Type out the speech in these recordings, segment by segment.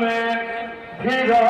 में फिरा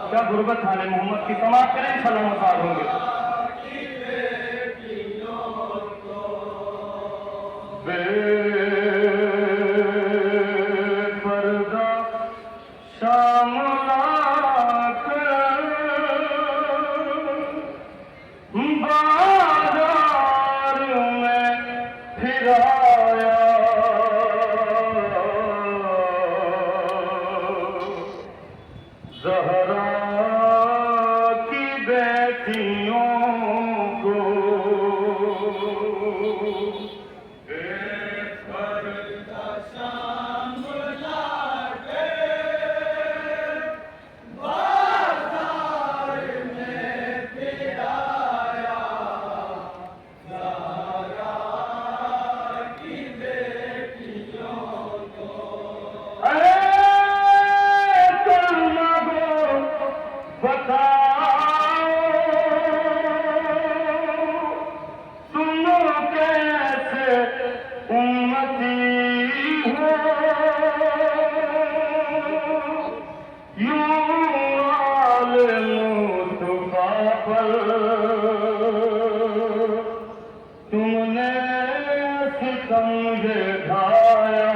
क्या गुर्बत हाल मोहम्मद की समाप्त करें, इंशाअल्लाह मुसाद होंगे। बेपर्दा शाम बाजार में फिराया, ज़हरा की बेटियों को बेपर्दा शाम लाके बाजार में फिराया, ज़हरा की बेटियों को। बताओ तुम कैसे उम्मती हो, यूं आले मुस्तफा पर तुमने सितम ढाया,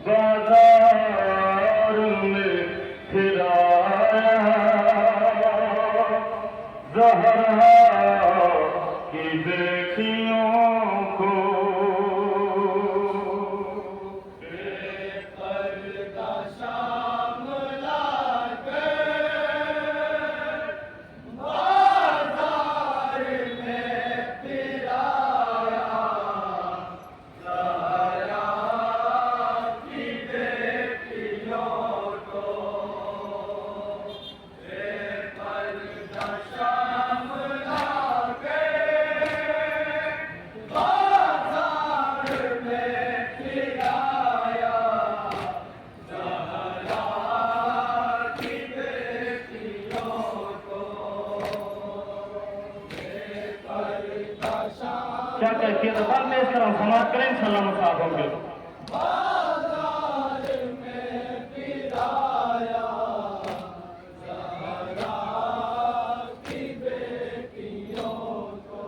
बाजार में फिराया, ज़हरा की बेटियों को बेपर्दा शाम लाके बाजार में फिराया, ज़हरा की बेटियों को बेपर्दा शाम लाके बाजार में फिराया, ज़हरा की बेटियों को बेपर्दा शाम। क्या कैफियत बाद में इस तरह समाप्त करें, इंशाअल्लाह मुसाद होंगे। बाजार में फिराया, ज़हरा की बेटियों को।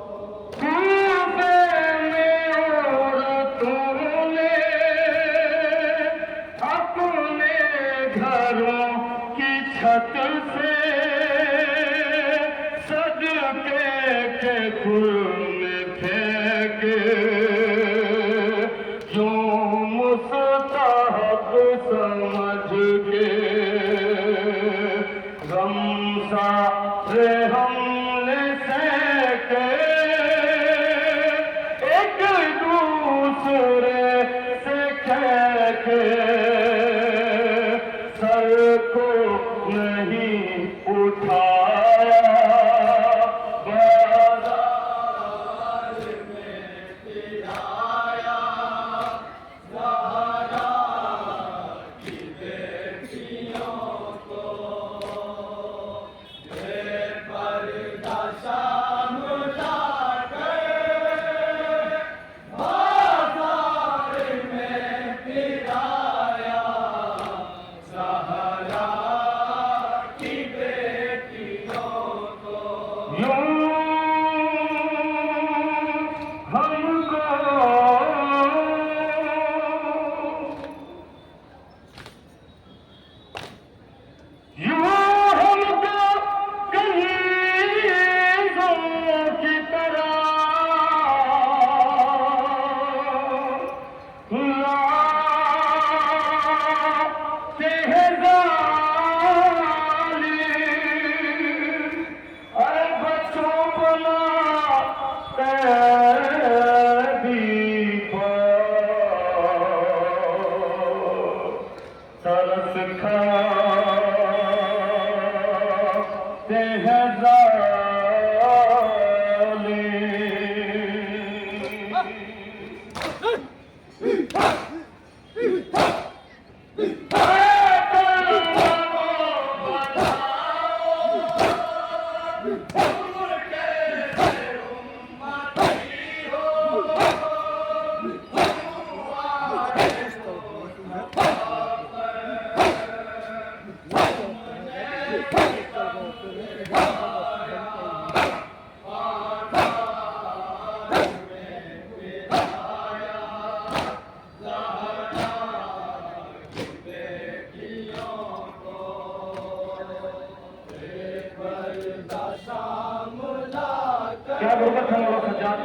कूफे में औरतों ने अपने घरों की छत से सदके के फूल में फेंके, यूं मुस्तहक समझ के गमसारे हमने सेके, एक दूसरे से कह के सर को नहीं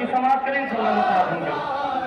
बाकी समाप्त करें इंशाअल्लाह मुताबिक।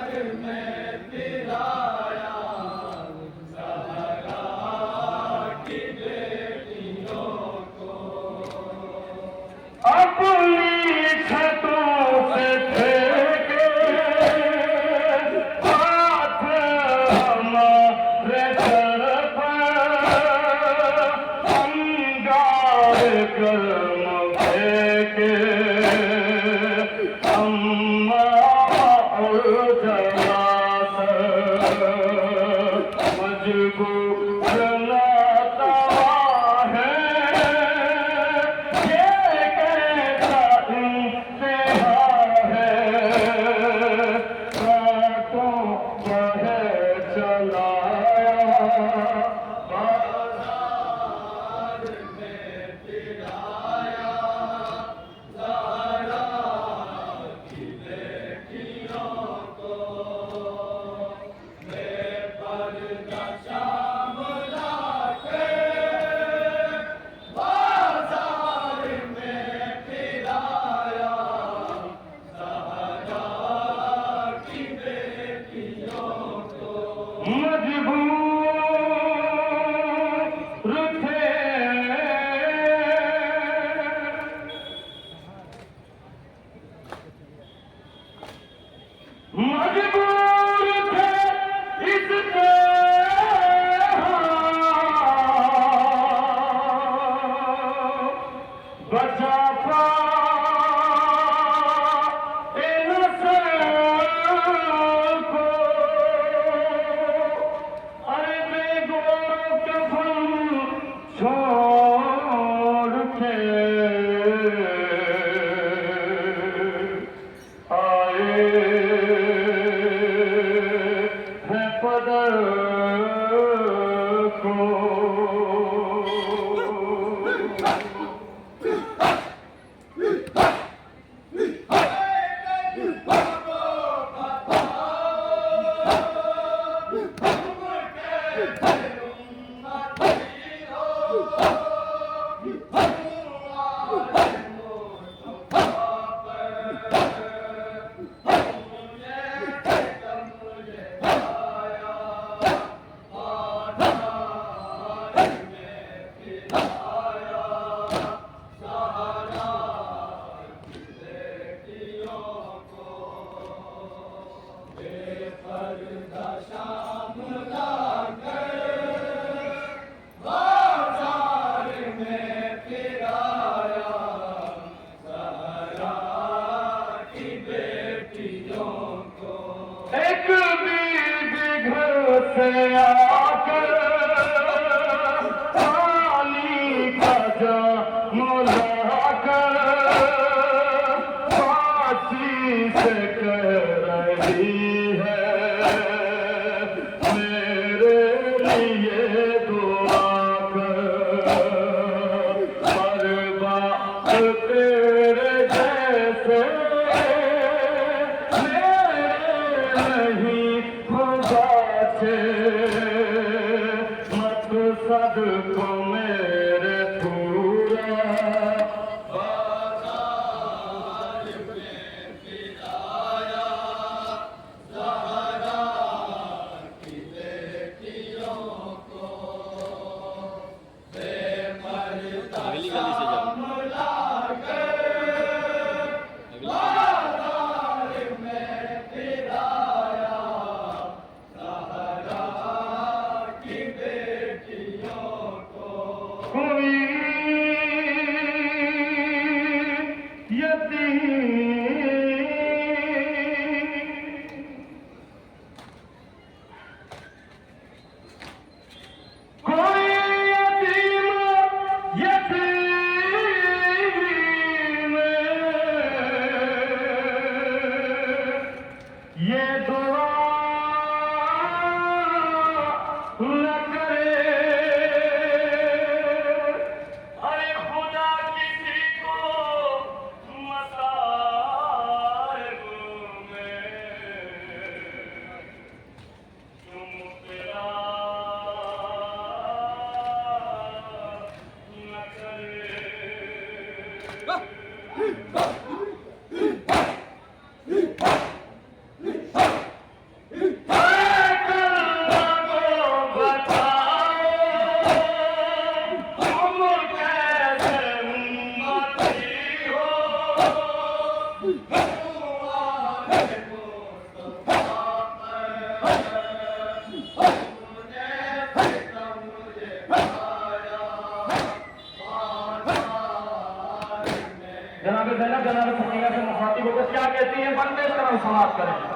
कहती है बंद में कर्म समाप्त करें।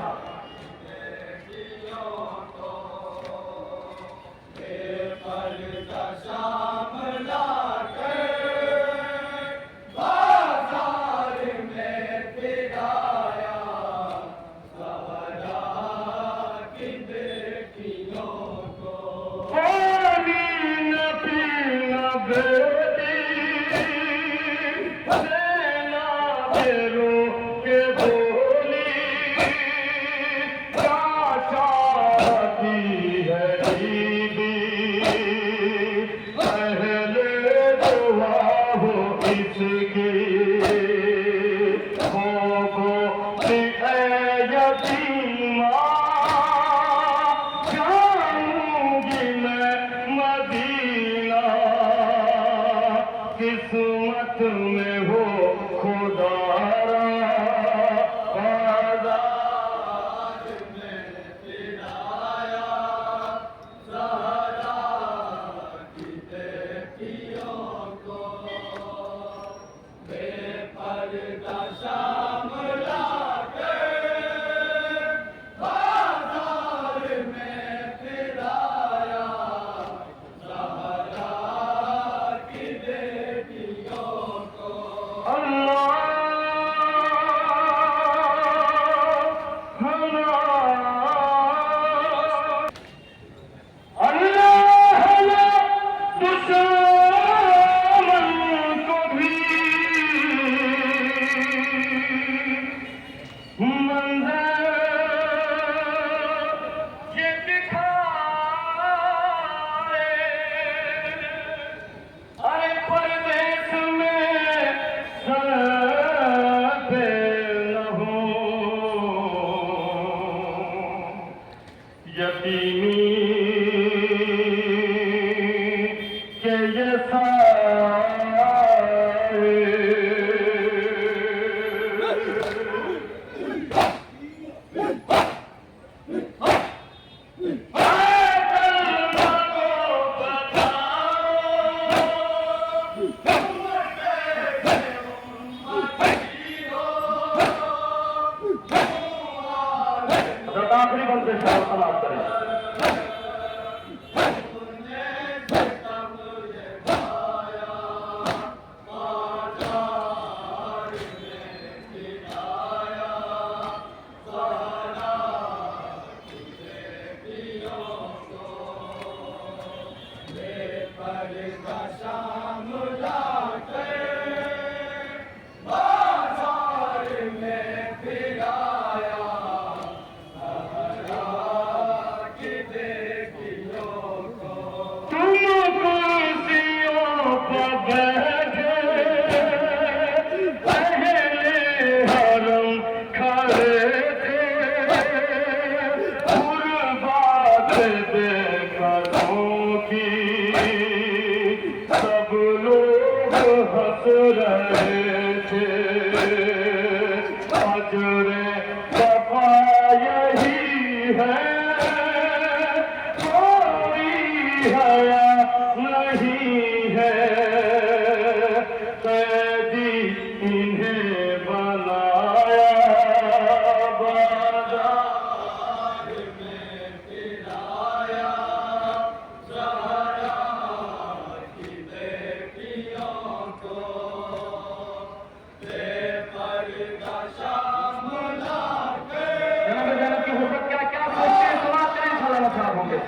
किस्मत में हो खुदारा बाजार में फिराया ज़हरा की बेटियों को बेपर्दा शाम लाकर बाजार में फिराया ज़हरा की बेटियों को। यकीनी के ये आखिरी बंद से समाप्त करें। सब लोग हंस रहे थे अजरे वफा यही है कोई हया नहीं है कैदी इन्हें बनाया बाजार में फिराया ज़हरा की बेटियों को बेपर्दा शाम लाकर। जनाब की हुकूमत क्या क्या सोचते हैं समाज करें इंशाअल्लाह खराब होंगे।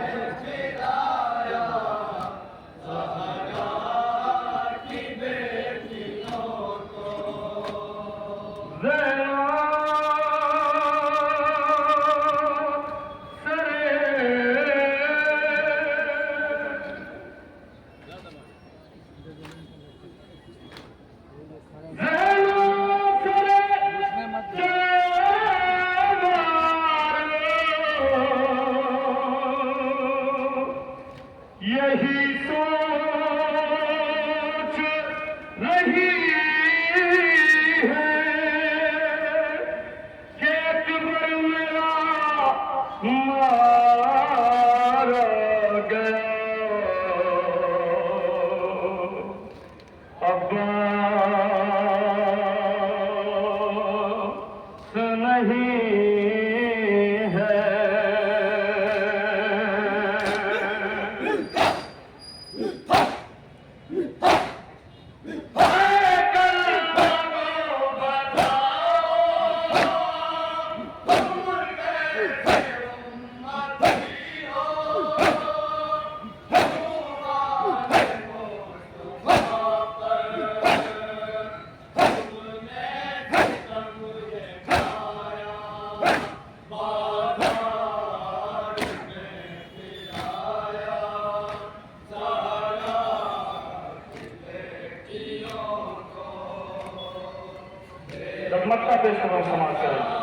यही सोच रही है कि अकबर मेरा मारा गया अब्बास मक्का पेश करो समाज करें।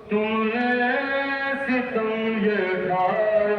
तुमने सितम ये खाया